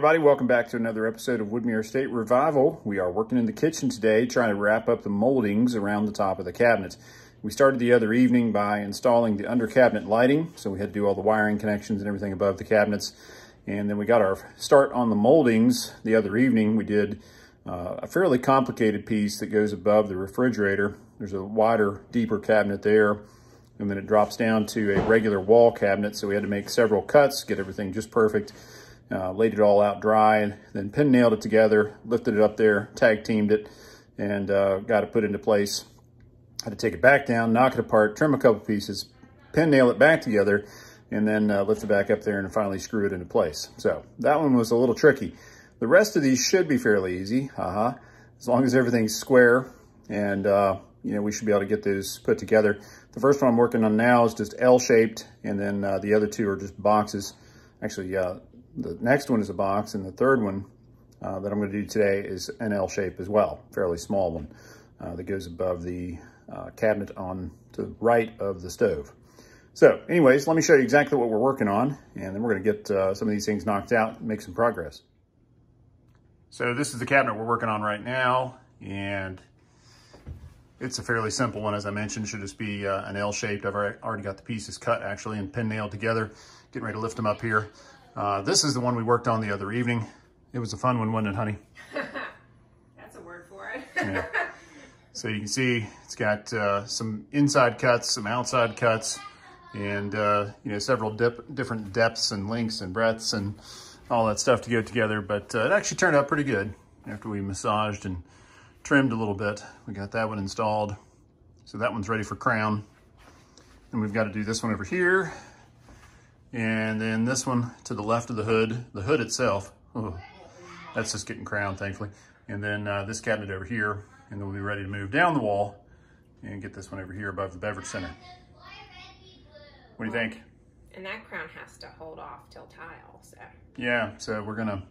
everybody, welcome back to another episode of Woodmere Estate Revival. We are working in the kitchen today, trying to wrap up the moldings around the top of the cabinets. We started the other evening by installing the under cabinet lighting, so we had to do all the wiring connections and everything above the cabinets. And then we got our start on the moldings the other evening. We did a fairly complicated piece that goes above the refrigerator. There's a wider, deeper cabinet there, and then it drops down to a regular wall cabinet, so we had to make several cuts, get everything just perfect. Laid it all out dry, and then pin nailed it together, lifted it up there, tag teamed it, and got it put into place. Had to take it back down, knock it apart, trim a couple pieces, pin nail it back together, and then lift it back up there and finally screw it into place. So that one was a little tricky. The rest of these should be fairly easy, as long as everything's square, and you know, we should be able to get those put together. The first one I'm working on now is just L-shaped, and then the other two are just boxes. Actually, the next one is a box, and the third one that I'm going to do today is an L shape as well, fairly small one that goes above the cabinet on to the right of the stove. So anyways, let me show you exactly what we're working on, and then we're going to get some of these things knocked out and make some progress. So this is the cabinet we're working on right now, and it's a fairly simple one. As I mentioned, should just be an L shaped. I've already got the pieces cut actually and pin nailed together, getting ready to lift them up here. This is the one we worked on the other evening. It was a fun one, wasn't it, honey? That's a word for it. Yeah. So you can see it's got some inside cuts, some outside cuts, and you know, several different depths and lengths and breadths and all that stuff to go together. But it actually turned out pretty good after we massaged and trimmed a little bit. We got that one installed. So that one's ready for crown. And we've got to do this one over here. And then this one to the left of the hood itself, oh, that's just getting crowned, thankfully. And then this cabinet over here, and then we'll be ready to move down the wall and get this one over here above the beverage center. What do you think? And that crown has to hold off till tile, so. Yeah, so we're gonna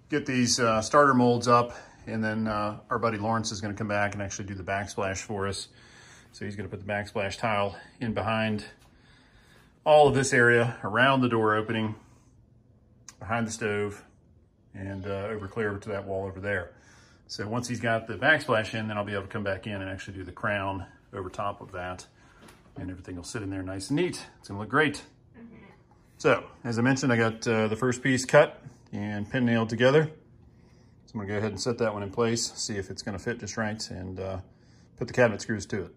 get these starter molds up, and then our buddy Lawrence is gonna come back and actually do the backsplash for us. So he's gonna put the backsplash tile in behind all of this area, around the door opening, behind the stove, and over clear to that wall over there. So once he's got the backsplash in, then I'll be able to come back in and actually do the crown over top of that, and everything will sit in there nice and neat. It's gonna look great. So, as I mentioned, I got the first piece cut and pin nailed together. So I'm gonna go ahead and set that one in place, see if it's gonna fit just right, and put the cabinet screws to it.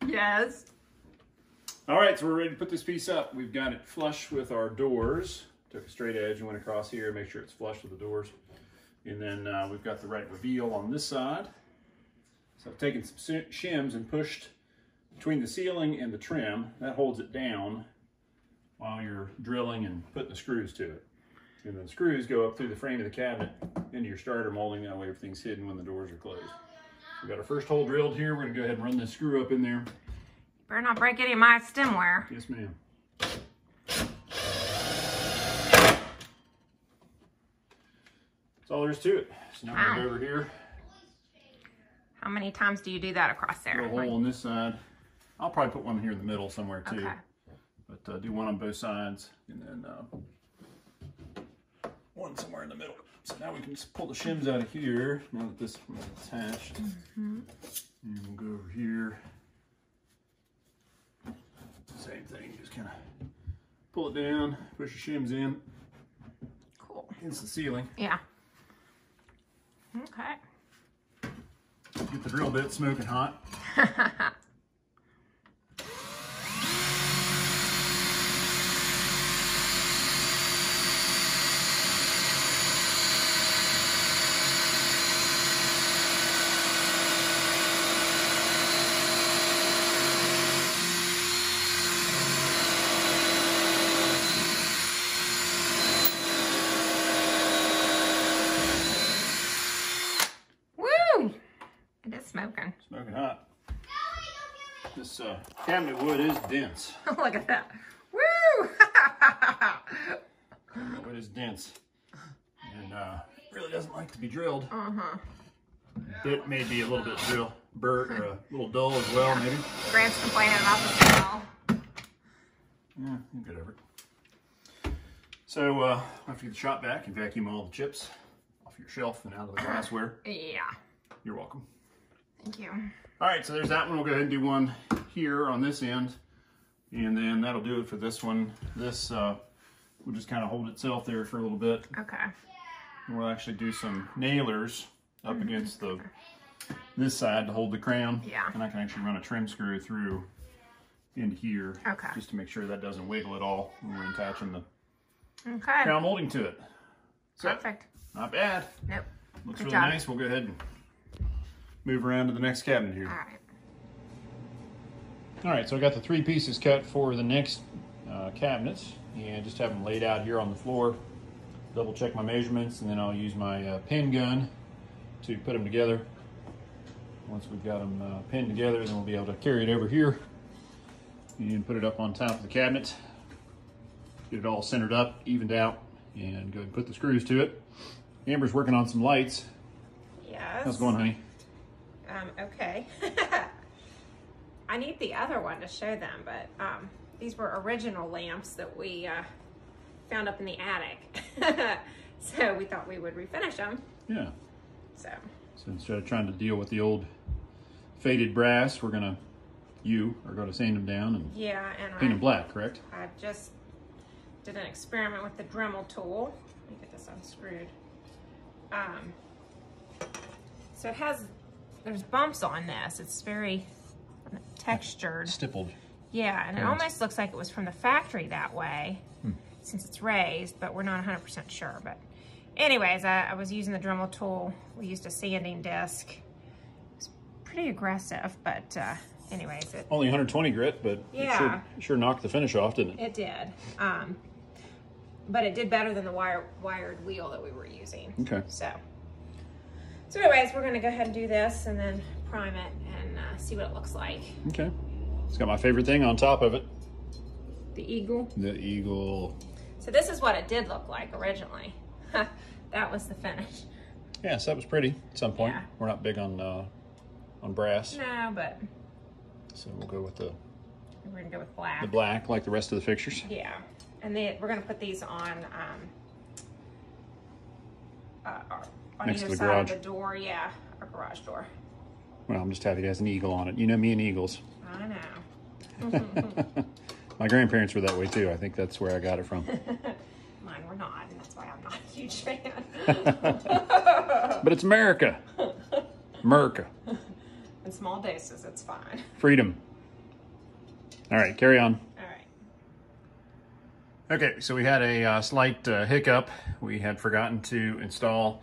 Yes. All right, so we're ready to put this piece up. We've got it flush with our doors. Took a straight edge and went across here, make sure it's flush with the doors. And then we've got the right reveal on this side. So I've taken some shims and pushed between the ceiling and the trim. That holds it down while you're drilling and putting the screws to it. And then the screws go up through the frame of the cabinet into your starter molding. That way everything's hidden when the doors are closed. We've got our first hole drilled here. We're gonna go ahead and run this screw up in there. Better not break any of my stemware. Yes, ma'am. That's all there is to it. So now we're gonna go over here. How many times do you do that across there? Drill a hole on this side. I'll probably put one here in the middle somewhere too. Okay. But do one on both sides, and then one somewhere in the middle. So now we can just pull the shims out of here, now that this one's attached. And we'll go over here. Same thing, just kind of pull it down, push your shims in. Cool. Against the ceiling. Yeah. Okay. Get the drill bit smoking hot. Smoking. Smoking hot. This cabinet wood is dense. Look at that. Woo! Cabinet wood is dense. And really doesn't like to be drilled. Uh-huh. Bit may be a little bit burnt or a little dull as well, maybe. Grant's complaining about the smell. Yeah, you get over it. So I have to get the shop back and vacuum all the chips off your shelf and out of the glassware. Yeah. You're welcome. Thank you. All right, so there's that one. We'll go ahead and do one here on this end. And then that'll do it for this one. This will just kind of hold itself there for a little bit. Okay. And we'll actually do some nailers up against this side to hold the crown. Yeah. And I can actually run a trim screw through into here. Okay. Just to make sure that doesn't wiggle at all when we're attaching the Okay. crown molding to it. So, Perfect. not bad. Nope. Looks Good really job. nice. We'll go ahead and move around to the next cabinet here. All right. All right, so I got the 3 pieces cut for the next cabinets and just have them laid out here on the floor. Double check my measurements, and then I'll use my pin gun to put them together. Once we've got them pinned together, then we'll be able to carry it over here and put it up on top of the cabinet. Get it all centered up, evened out, and go ahead and put the screws to it. Amber's working on some lights. Yes. How's it going, honey? Okay. I need the other one to show them, but these were original lamps that we found up in the attic. So we thought we would refinish them. Yeah. So Instead of trying to deal with the old faded brass, you are going to sand them down and yeah, and paint them black, correct? I just did an experiment with the Dremel tool. Let me get this unscrewed. So there's bumps on this. It's very textured. Stippled. Yeah, and it almost looks like it was from the factory that way, since it's raised, but we're not 100% sure. But anyways, I was using the Dremel tool. We used a sanding disc. It's pretty aggressive, but anyways. Only 120 grit, but yeah, it sure knocked the finish off, didn't it? It did. But it did better than the wired wheel that we were using. Okay. So anyways, we're gonna go ahead and do this and then prime it and see what it looks like. Okay. It's got my favorite thing on top of it. The eagle. The eagle. So this is what it did look like originally. That was the finish. Yeah, so that was pretty at some point. Yeah. We're not big on brass. No, but So we'll go with we're gonna go with black. the black like the rest of the fixtures. Yeah, and then we're gonna put these on Next to either the side garage. of the door. Yeah, our garage door. Well, I'm just happy it has an eagle on it. You know me and eagles. I know. My grandparents were that way too. I think that's where I got it from. Mine were not, and that's why I'm not a huge fan. But it's America. America. In small doses, it's fine. Freedom. All right, carry on. All right. Okay, so we had a slight hiccup. We had forgotten to install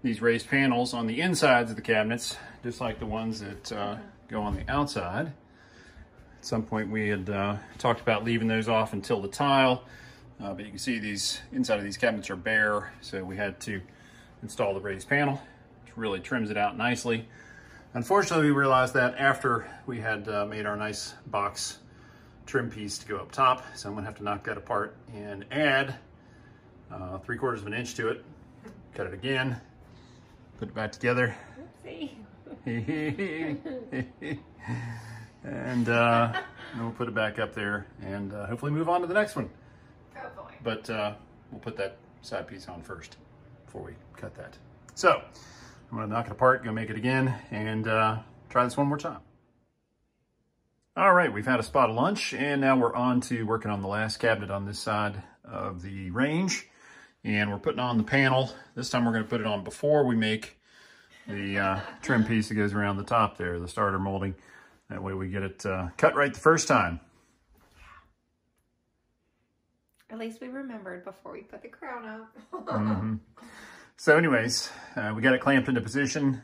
these raised panels on the insides of the cabinets, just like the ones that go on the outside. At some point we had talked about leaving those off until the tile, but you can see these inside of these cabinets are bare, so we had to install the raised panel, which really trims it out nicely. Unfortunately, we realized that after we had made our nice box trim piece to go up top, so I'm gonna have to knock that apart and add 3/4 of an inch to it, cut it again, put it back together. Oopsie. And then we'll put it back up there and hopefully move on to the next one. Hopefully. But we'll put that side piece on first before we cut that. So I'm gonna knock it apart, gonna make it again, and try this one more time. All right, we've had a spot of lunch, and now we're on to working on the last cabinet on this side of the range. And we're putting on the panel. This time we're gonna put it on before we make the trim piece that goes around the top there, the starter molding. That way we get it cut right the first time. At least we remembered before we put the crown up. So anyways, we got it clamped into position.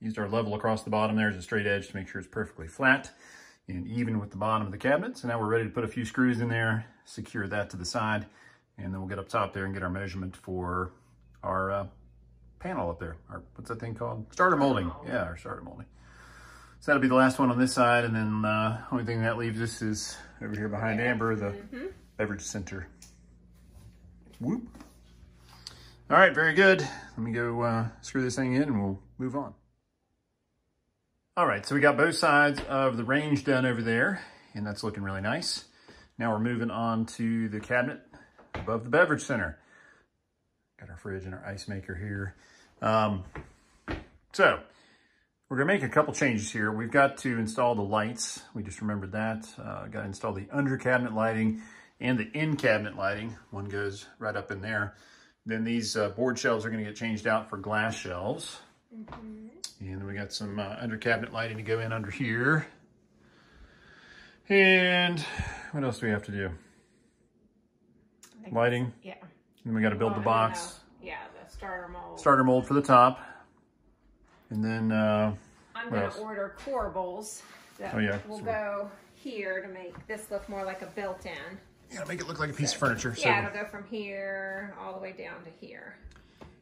Used our level across the bottom there as a straight edge to make sure it's perfectly flat and even with the bottom of the cabinet. So now we're ready to put a few screws in there, secure that to the side, and then we'll get up top there and get our measurement for our panel up there. What's that thing called? Starter molding. Yeah, our starter molding. So that'll be the last one on this side, and then only thing that leaves us is over here behind Amber, the beverage center. Whoop. All right, very good. Let me go screw this thing in and we'll move on. All right, so we got both sides of the range done over there, and that's looking really nice. Now we're moving on to the cabinet above the beverage center. Got our fridge and our ice maker here. So we're gonna make a couple changes here. We've got to install the lights. We just remembered that. Got to install the under cabinet lighting and the in cabinet lighting. One goes right up in there. Then these board shelves are gonna get changed out for glass shelves. And then we got some under cabinet lighting to go in under here. And what else do we have to do? Lighting. Yeah. And then we got to build the box. Yeah, the starter mold. Starter mold for the top. And then I'm going to order corbels that will go here to make this look more like a built-in. Yeah, make it look like a piece of furniture. Yeah, it'll go from here all the way down to here.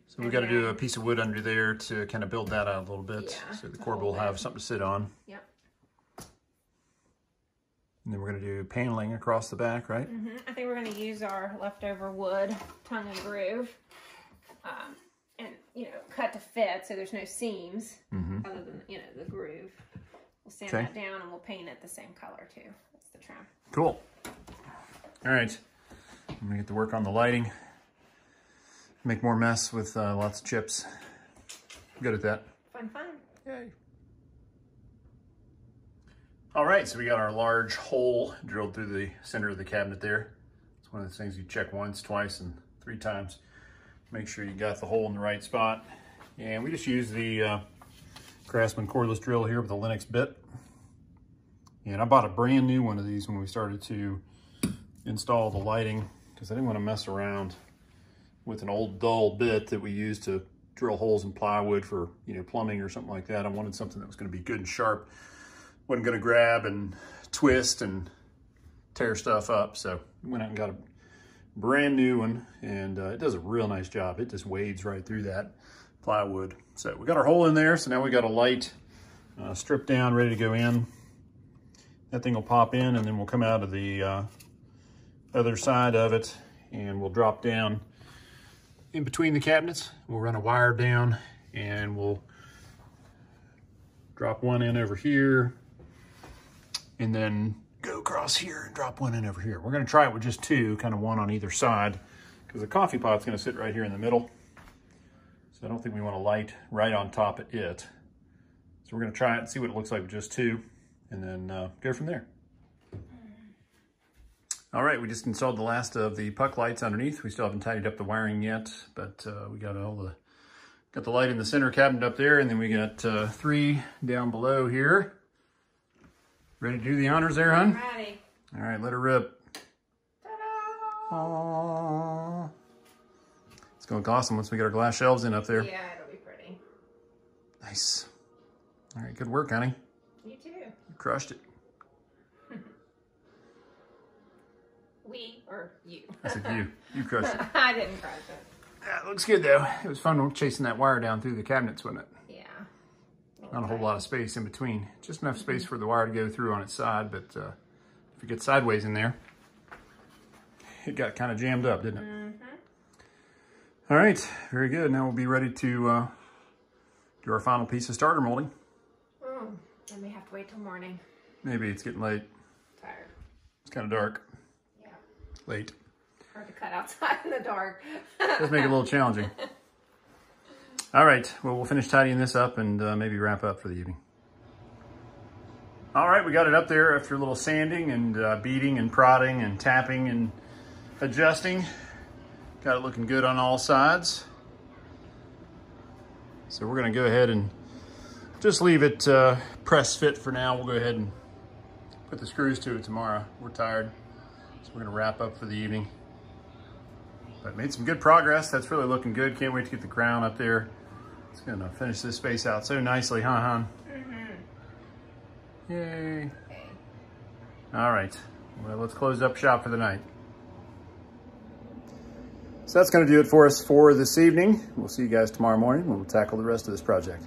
So we've got to do a piece of wood under there to kind of build that out a little bit. Yeah, so the corbel will have something to sit on. Yep. And then we're going to do paneling across the back, right? I think we're going to use our leftover wood, tongue and groove, and, you know, cut to fit so there's no seams other than, you know, the groove. We'll sand that down and we'll paint it the same color too. That's the trim. Cool. All right. I'm going to get to work on the lighting. Make more mess with lots of chips. Good at that. Fun, fun. Yay. All right, so we got our large hole drilled through the center of the cabinet there. It's one of the things you check once, twice, and 3 times. Make sure you got the hole in the right spot. And we just use the Craftsman cordless drill here with a Lennox bit. And I bought a brand new one of these when we started to install the lighting because I didn't want to mess around with an old dull bit that we used to drill holes in plywood for, you know, plumbing or something like that. I wanted something that was going to be good and sharp. Wasn't going to grab and twist and tear stuff up. So we went out and got a brand new one, and it does a real nice job. It just wades right through that plywood. So we got our hole in there. So now we got a light stripped down, ready to go in. That thing will pop in, and then we'll come out of the other side of it, and we'll drop down in between the cabinets. We'll run a wire down, and we'll drop one in over here, and then go across here and drop one in over here. We're going to try it with just 2, kind of one on either side, because the coffee pot's going to sit right here in the middle. So I don't think we want to light right on top of it. So we're going to try it and see what it looks like with just 2, and then go from there. All right, we just installed the last of the puck lights underneath. We still haven't tidied up the wiring yet, but we got the light in the center cabinet up there, and then we got 3 down below here. Ready to do the honors there, hon? I'm ready. All right, let her rip. Ta-da! Aww. It's going to look awesome once we get our glass shelves in up there. Yeah, it'll be pretty. Nice. All right, good work, honey. You too. You crushed it. We, or you. I said you. You crushed it. I didn't crush it. Yeah, it looks good, though. It was fun chasing that wire down through the cabinets, wasn't it? Yeah. Not a whole lot of space in between. Just enough space for the wire to go through on its side, but if it gets sideways in there, it got kind of jammed up, didn't it? All right, very good. Now we'll be ready to do our final piece of starter molding. I may have to wait till morning. Maybe it's getting late. Tired. It's kind of dark. Yeah. Late. Hard to cut outside in the dark. Does make it a little challenging. All right, well, we'll finish tidying this up and maybe wrap up for the evening. All right, we got it up there after a little sanding and beating and prodding and tapping and adjusting. Got it looking good on all sides. So we're gonna go ahead and just leave it press fit for now. We'll go ahead and put the screws to it tomorrow. We're tired, so we're gonna wrap up for the evening. But made some good progress. That's really looking good. Can't wait to get the crown up there. It's gonna finish this space out so nicely, huh, hon? Yay. Okay. All right, well, let's close up shop for the night. So that's gonna do it for us for this evening. We'll see you guys tomorrow morning when we'll tackle the rest of this project.